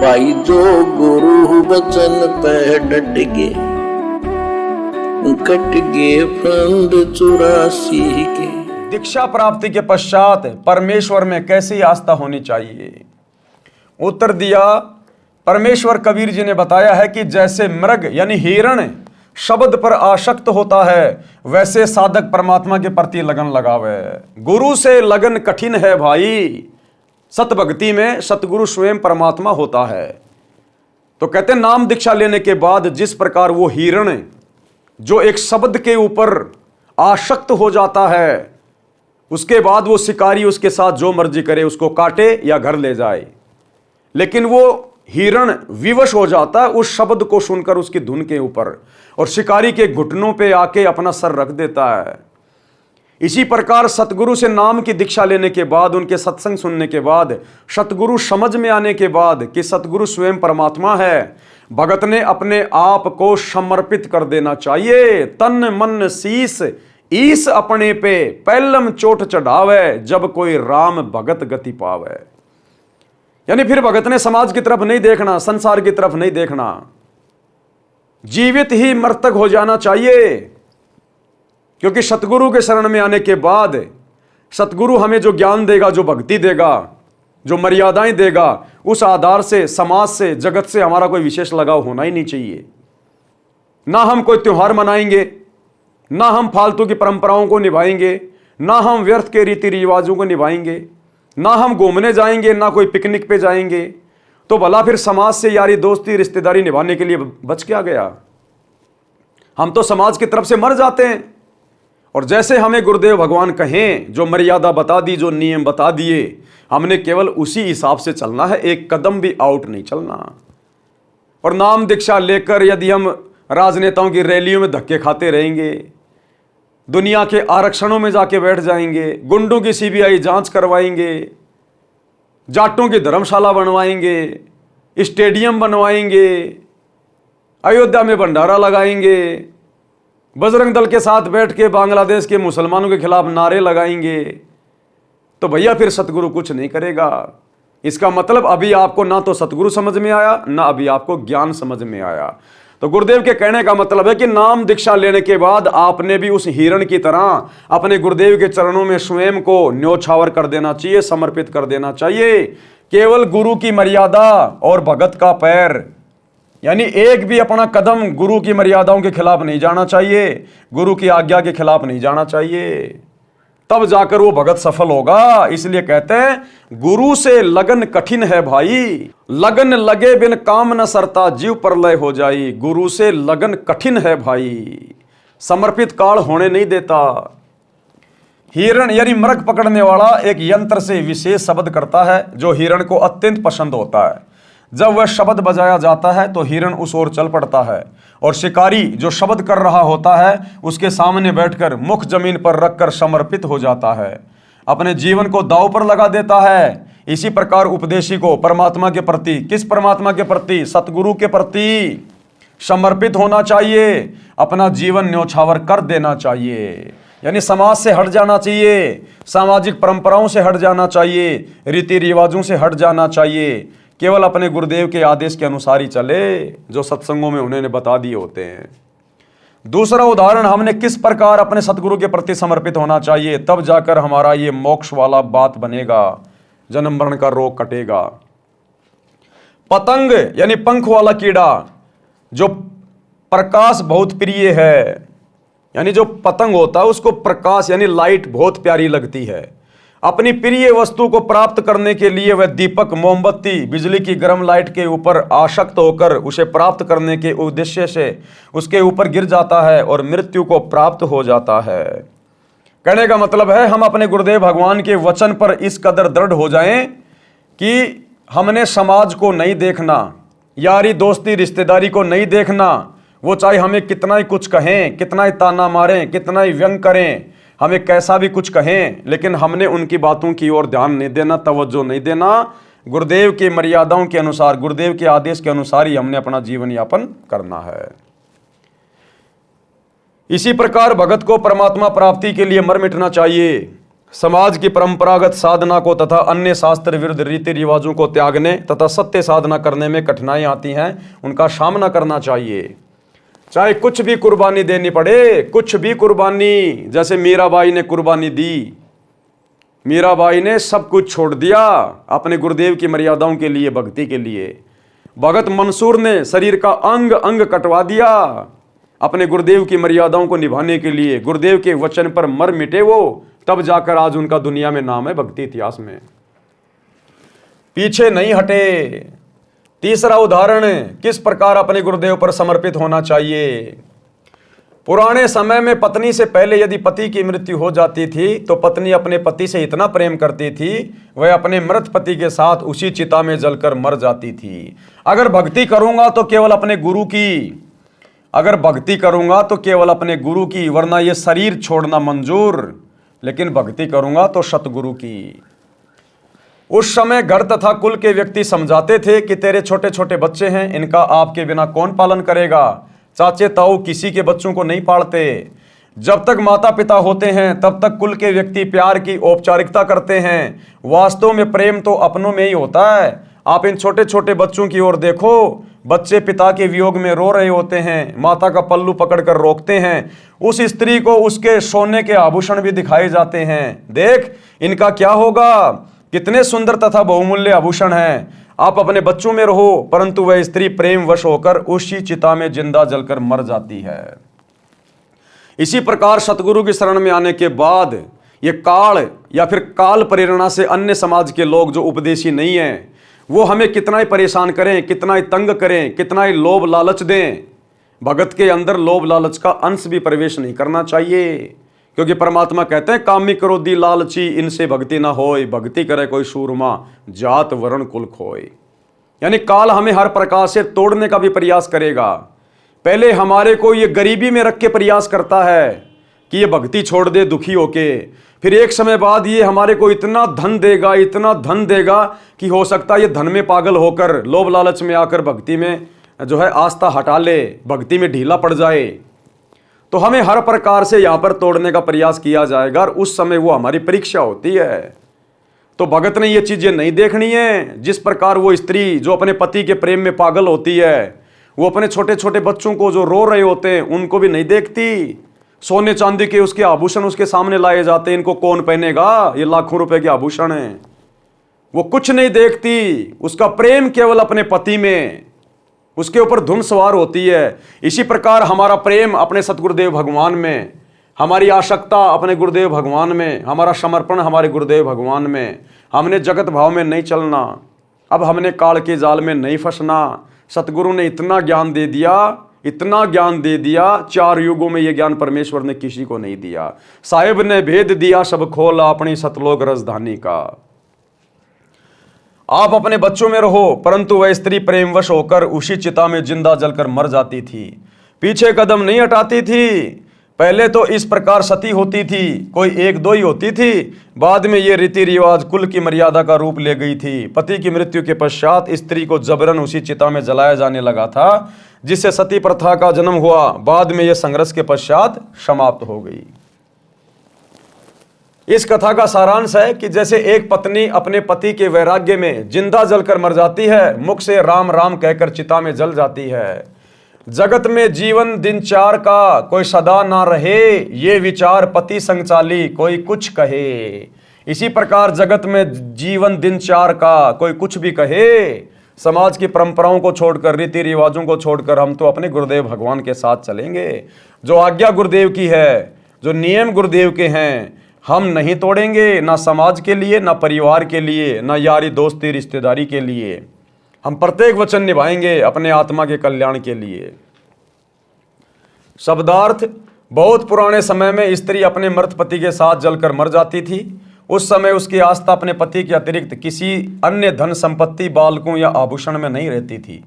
भाई जो गुरु वचन पे डट गे, कट गे फंद 84 के। दीक्षा प्राप्ति के पश्चात परमेश्वर में कैसी आस्था होनी चाहिए? उत्तर दिया, परमेश्वर कबीर जी ने बताया है कि जैसे मृग यानी हिरण शब्द पर आसक्त होता है, वैसे साधक परमात्मा के प्रति लगन लगावे। गुरु से लगन कठिन है भाई। सतभक्ति में सतगुरु स्वयं परमात्मा होता है। तो कहते नाम दीक्षा लेने के बाद जिस प्रकार वो हिरण जो एक शब्द के ऊपर आसक्त हो जाता है, उसके बाद वो शिकारी उसके साथ जो मर्जी करे, उसको काटे या घर ले जाए, लेकिन वो हिरण विवश हो जाता है उस शब्द को सुनकर उसकी धुन के ऊपर, और शिकारी के घुटनों पे आके अपना सर रख देता है। इसी प्रकार सतगुरु से नाम की दीक्षा लेने के बाद, उनके सत्संग सुनने के बाद, सतगुरु समझ में आने के बाद कि सतगुरु स्वयं परमात्मा है, भगत ने अपने आप को समर्पित कर देना चाहिए। तन मन शीस ईस अपने पे पहलम चोट चढ़ावे, जब कोई राम भगत गति पावे। यानी फिर भगत ने समाज की तरफ नहीं देखना, संसार की तरफ नहीं देखना, जीवित ही मृतक हो जाना चाहिए। क्योंकि सतगुरु के शरण में आने के बाद सतगुरु हमें जो ज्ञान देगा, जो भक्ति देगा, जो मर्यादाएं देगा, उस आधार से समाज से, जगत से हमारा कोई विशेष लगाव होना ही नहीं चाहिए। ना हम कोई त्योहार मनाएंगे, ना हम फालतू की परंपराओं को निभाएंगे, ना हम व्यर्थ के रीति रिवाजों को निभाएंगे, ना हम घूमने जाएंगे, ना कोई पिकनिक पे जाएंगे। तो भला फिर समाज से यारी दोस्ती रिश्तेदारी निभाने के लिए बच क्या गया? हम तो समाज की तरफ से मर जाते हैं। और जैसे हमें गुरुदेव भगवान कहें, जो मर्यादा बता दी, जो नियम बता दिए, हमने केवल उसी हिसाब से चलना है, एक कदम भी आउट नहीं चलना। और नाम दीक्षा लेकर यदि हम राजनेताओं की रैलियों में धक्के खाते रहेंगे, दुनिया के आरक्षणों में जाके बैठ जाएंगे, गुंडों की सीबीआई जांच करवाएंगे, जाटों की धर्मशाला बनवाएंगे, स्टेडियम बनवाएंगे, अयोध्या में भंडारा लगाएंगे, बजरंग दल के साथ बैठ के बांग्लादेश के मुसलमानों के खिलाफ नारे लगाएंगे, तो भैया फिर सतगुरु कुछ नहीं करेगा। इसका मतलब अभी आपको ना तो सतगुरु समझ में आया, ना अभी आपको ज्ञान समझ में आया। तो गुरुदेव के कहने का मतलब है कि नाम दीक्षा लेने के बाद आपने भी उस हिरण की तरह अपने गुरुदेव के चरणों में स्वयं को न्योछावर कर देना चाहिए, समर्पित कर देना चाहिए। केवल गुरु की मर्यादा और भगत का पैर, यानी एक भी अपना कदम गुरु की मर्यादाओं के खिलाफ नहीं जाना चाहिए, गुरु की आज्ञा के खिलाफ नहीं जाना चाहिए, तब जाकर वो भगत सफल होगा। इसलिए कहते हैं गुरु से लगन कठिन है भाई, लगन लगे बिन काम न सरता, जीव प्रलय हो जाई। गुरु से लगन कठिन है भाई, समर्पित काल होने नहीं देता। हिरण यानी मृग पकड़ने वाला एक यंत्र से विशेष शब्द करता है, जो हिरण को अत्यंत पसंद होता है। जब वह शब्द बजाया जाता है तो हिरण उस ओर चल पड़ता है, और शिकारी जो शब्द कर रहा होता है उसके सामने बैठकर मुख जमीन पर रखकर समर्पित हो जाता है, अपने जीवन को दांव पर लगा देता है। इसी प्रकार उपदेशी को परमात्मा के प्रति, किस परमात्मा के प्रति? सतगुरु के प्रति समर्पित होना चाहिए, अपना जीवन न्योछावर कर देना चाहिए। यानी समाज से हट जाना चाहिए, सामाजिक परंपराओं से हट जाना चाहिए, रीति रिवाजों से हट जाना चाहिए, केवल अपने गुरुदेव के आदेश के अनुसार ही चले, जो सत्संगों में उन्होंने बता दिए होते हैं। दूसरा उदाहरण, हमने किस प्रकार अपने सतगुरु के प्रति समर्पित होना चाहिए, तब जाकर हमारा ये मोक्ष वाला बात बनेगा, जन्म मरण का रोग कटेगा। पतंग यानी पंख वाला कीड़ा, जो प्रकाश बहुत प्रिय है, यानी जो पतंग होता है उसको प्रकाश यानी लाइट बहुत प्यारी लगती है। अपनी प्रिय वस्तु को प्राप्त करने के लिए वह दीपक, मोमबत्ती, बिजली की गर्म लाइट के ऊपर आसक्त होकर उसे प्राप्त करने के उद्देश्य से उसके ऊपर गिर जाता है और मृत्यु को प्राप्त हो जाता है। कहने का मतलब है हम अपने गुरुदेव भगवान के वचन पर इस कदर दृढ़ हो जाएं कि हमने समाज को नहीं देखना, यारी दोस्ती रिश्तेदारी को नहीं देखना। वो चाहे हमें कितना ही कुछ कहें, कितना ही ताना मारें, कितना ही व्यंग करें, हमें कैसा भी कुछ कहें, लेकिन हमने उनकी बातों की ओर ध्यान नहीं देना, तवज्जो नहीं देना। गुरुदेव की मर्यादाओं के अनुसार, गुरुदेव के आदेश के अनुसार ही हमने अपना जीवन यापन करना है। इसी प्रकार भगत को परमात्मा प्राप्ति के लिए मर मिटना चाहिए, समाज की परंपरागत साधना को तथा अन्य शास्त्र विरुद्ध रीति रिवाजों को त्यागने तथा सत्य साधना करने में कठिनाई आती हैं, उनका सामना करना चाहिए। चाहे कुछ भी कुर्बानी देनी पड़े, कुछ भी कुर्बानी, जैसे मीराबाई ने कुर्बानी दी। मीराबाई ने सब कुछ छोड़ दिया अपने गुरुदेव की मर्यादाओं के लिए, भक्ति के लिए। भगत मंसूर ने शरीर का अंग अंग कटवा दिया अपने गुरुदेव की मर्यादाओं को निभाने के लिए। गुरुदेव के वचन पर मर मिटे वो, तब जाकर आज उनका दुनिया में नाम है, भक्ति इतिहास में। पीछे नहीं हटे। तीसरा उदाहरण, किस प्रकार अपने गुरुदेव पर समर्पित होना चाहिए। पुराने समय में पत्नी से पहले यदि पति की मृत्यु हो जाती थी तो पत्नी अपने पति से इतना प्रेम करती थी, वह अपने मृत पति के साथ उसी चिता में जलकर मर जाती थी। अगर भक्ति करूंगा तो केवल अपने गुरु की, अगर भक्ति करूंगा तो केवल अपने गुरु की, वरना यह शरीर छोड़ना मंजूर, लेकिन भक्ति करूंगा तो सतगुरु की। उस समय घर तथा कुल के व्यक्ति समझाते थे कि तेरे छोटे छोटे बच्चे हैं, इनका आपके बिना कौन पालन करेगा। चाचे ताऊ किसी के बच्चों को नहीं पालते। जब तक माता पिता होते हैं तब तक कुल के व्यक्ति प्यार की औपचारिकता करते हैं। वास्तव में प्रेम तो अपनों में ही होता है। आप इन छोटे छोटे बच्चों की ओर देखो, बच्चे पिता के वियोग में रो रहे होते हैं, माता का पल्लू पकड़कर रोकते हैं। उस स्त्री को उसके सोने के आभूषण भी दिखाए जाते हैं। देख इनका क्या होगा, कितने सुंदर तथा बहुमूल्य आभूषण हैं। आप अपने बच्चों में रहो, परंतु वह स्त्री प्रेम वश होकर उसी चिता में जिंदा जलकर मर जाती है। इसी प्रकार सतगुरु की शरण में आने के बाद ये काल या फिर काल प्रेरणा से अन्य समाज के लोग जो उपदेशी नहीं हैं, वो हमें कितना ही परेशान करें, कितना ही तंग करें, कितना ही लोभ लालच दें, भगत के अंदर लोभ लालच का अंश भी प्रवेश नहीं करना चाहिए। क्योंकि परमात्मा कहते हैं, कामी क्रोधी लालची इनसे भक्ति ना होय, भक्ति करे कोई सूरमा जात वर्ण कुल खोय। यानी काल हमें हर प्रकार से तोड़ने का भी प्रयास करेगा। पहले हमारे को ये गरीबी में रख के प्रयास करता है कि ये भक्ति छोड़ दे दुखी होके, फिर एक समय बाद ये हमारे को इतना धन देगा, इतना धन देगा कि हो सकता है ये धन में पागल होकर लोभ लालच में आकर भक्ति में जो है आस्था हटा ले, भक्ति में ढीला पड़ जाए। तो हमें हर प्रकार से यहाँ पर तोड़ने का प्रयास किया जाएगा और उस समय वो हमारी परीक्षा होती है। तो भगत ने ये चीजें नहीं देखनी है। जिस प्रकार वो स्त्री जो अपने पति के प्रेम में पागल होती है, वो अपने छोटे छोटे बच्चों को जो रो रहे होते हैं उनको भी नहीं देखती। सोने चांदी के उसके आभूषण उसके सामने लाए जाते हैं, इनको कौन पहनेगा, ये लाखों रुपए के आभूषण हैं। वो कुछ नहीं देखती, उसका प्रेम केवल अपने पति में, उसके ऊपर धुन सवार होती है। इसी प्रकार हमारा प्रेम अपने सतगुरुदेव भगवान में, हमारी आसक्ता अपने गुरुदेव भगवान में, हमारा समर्पण हमारे गुरुदेव भगवान में। हमने जगत भाव में नहीं चलना, अब हमने काल के जाल में नहीं फंसना। सतगुरु ने इतना ज्ञान दे दिया, इतना ज्ञान दे दिया, 4 युगों में यह ज्ञान परमेश्वर ने किसी को नहीं दिया। साहिब ने भेद दिया सब खोला अपनी सतलोक राजधानी का। आप अपने बच्चों में रहो, परंतु वह स्त्री प्रेमवश होकर उसी चिता में जिंदा जलकर मर जाती थी, पीछे कदम नहीं हटाती थी। पहले तो इस प्रकार सती होती थी, कोई 1-2 ही होती थी। बाद में ये रीति रिवाज कुल की मर्यादा का रूप ले गई थी। पति की मृत्यु के पश्चात स्त्री को जबरन उसी चिता में जलाया जाने लगा था, जिससे सती प्रथा का जन्म हुआ। बाद में यह संघर्ष के पश्चात समाप्त हो गई। इस कथा का सारांश है कि जैसे एक पत्नी अपने पति के वैराग्य में जिंदा जलकर मर जाती है, मुख से राम राम कहकर चिता में जल जाती है। जगत में जीवन दिन चार का कोई सदा ना रहे, ये विचार पति संग चाली कोई कुछ कहे। इसी प्रकार जगत में जीवन दिन चार का कोई कुछ भी कहे, समाज की परंपराओं को छोड़कर, रीति रिवाजों को छोड़कर हम तो अपने गुरुदेव भगवान के साथ चलेंगे। जो आज्ञा गुरुदेव की है, जो नियम गुरुदेव के हैं, हम नहीं तोड़ेंगे, ना समाज के लिए, ना परिवार के लिए, ना यारी दोस्ती रिश्तेदारी के लिए। हम प्रत्येक वचन निभाएंगे अपने आत्मा के कल्याण के लिए। शब्दार्थ, बहुत पुराने समय में स्त्री अपने मृत पति के साथ जलकर मर जाती थी। उस समय उसकी आस्था अपने पति के अतिरिक्त किसी अन्य धन संपत्ति, बालकों या आभूषण में नहीं रहती थी।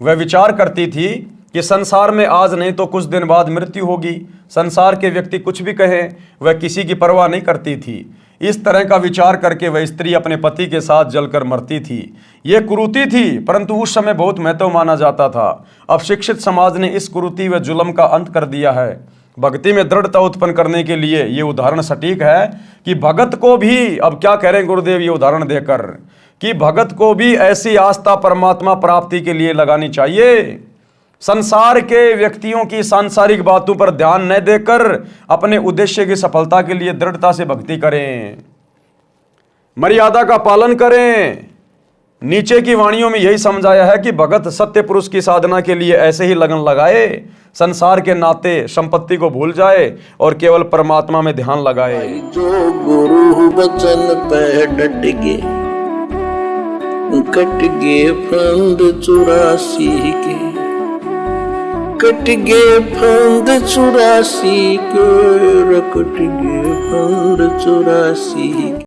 वह विचार करती थी कि संसार में आज नहीं तो कुछ दिन बाद मृत्यु होगी। संसार के व्यक्ति कुछ भी कहें, वह किसी की परवाह नहीं करती थी। इस तरह का विचार करके वह स्त्री अपने पति के साथ जलकर मरती थी। यह कुरीति थी, परंतु उस समय बहुत महत्व माना जाता था। अब शिक्षित समाज ने इस कुरीति व जुल्म का अंत कर दिया है। भक्ति में दृढ़ता उत्पन्न करने के लिए ये उदाहरण सटीक है कि भगत को भी, अब क्या कह रहे हैं गुरुदेव ये उदाहरण देकर, कि भगत को भी ऐसी आस्था परमात्मा प्राप्ति के लिए लगानी चाहिए, संसार के व्यक्तियों की सांसारिक बातों पर ध्यान न देकर अपने उद्देश्य की सफलता के लिए दृढ़ता से भक्ति करें, मर्यादा का पालन करें। नीचे की वाणियों में यही समझाया है कि भगत सत्य पुरुष की साधना के लिए ऐसे ही लगन लगाए, संसार के नाते संपत्ति को भूल जाए और केवल परमात्मा में ध्यान लगाए। जो गुरु बचन पे डट गे, कट गे फंद 84 के, कट गे फंद 84 के, कट गे फंद 84।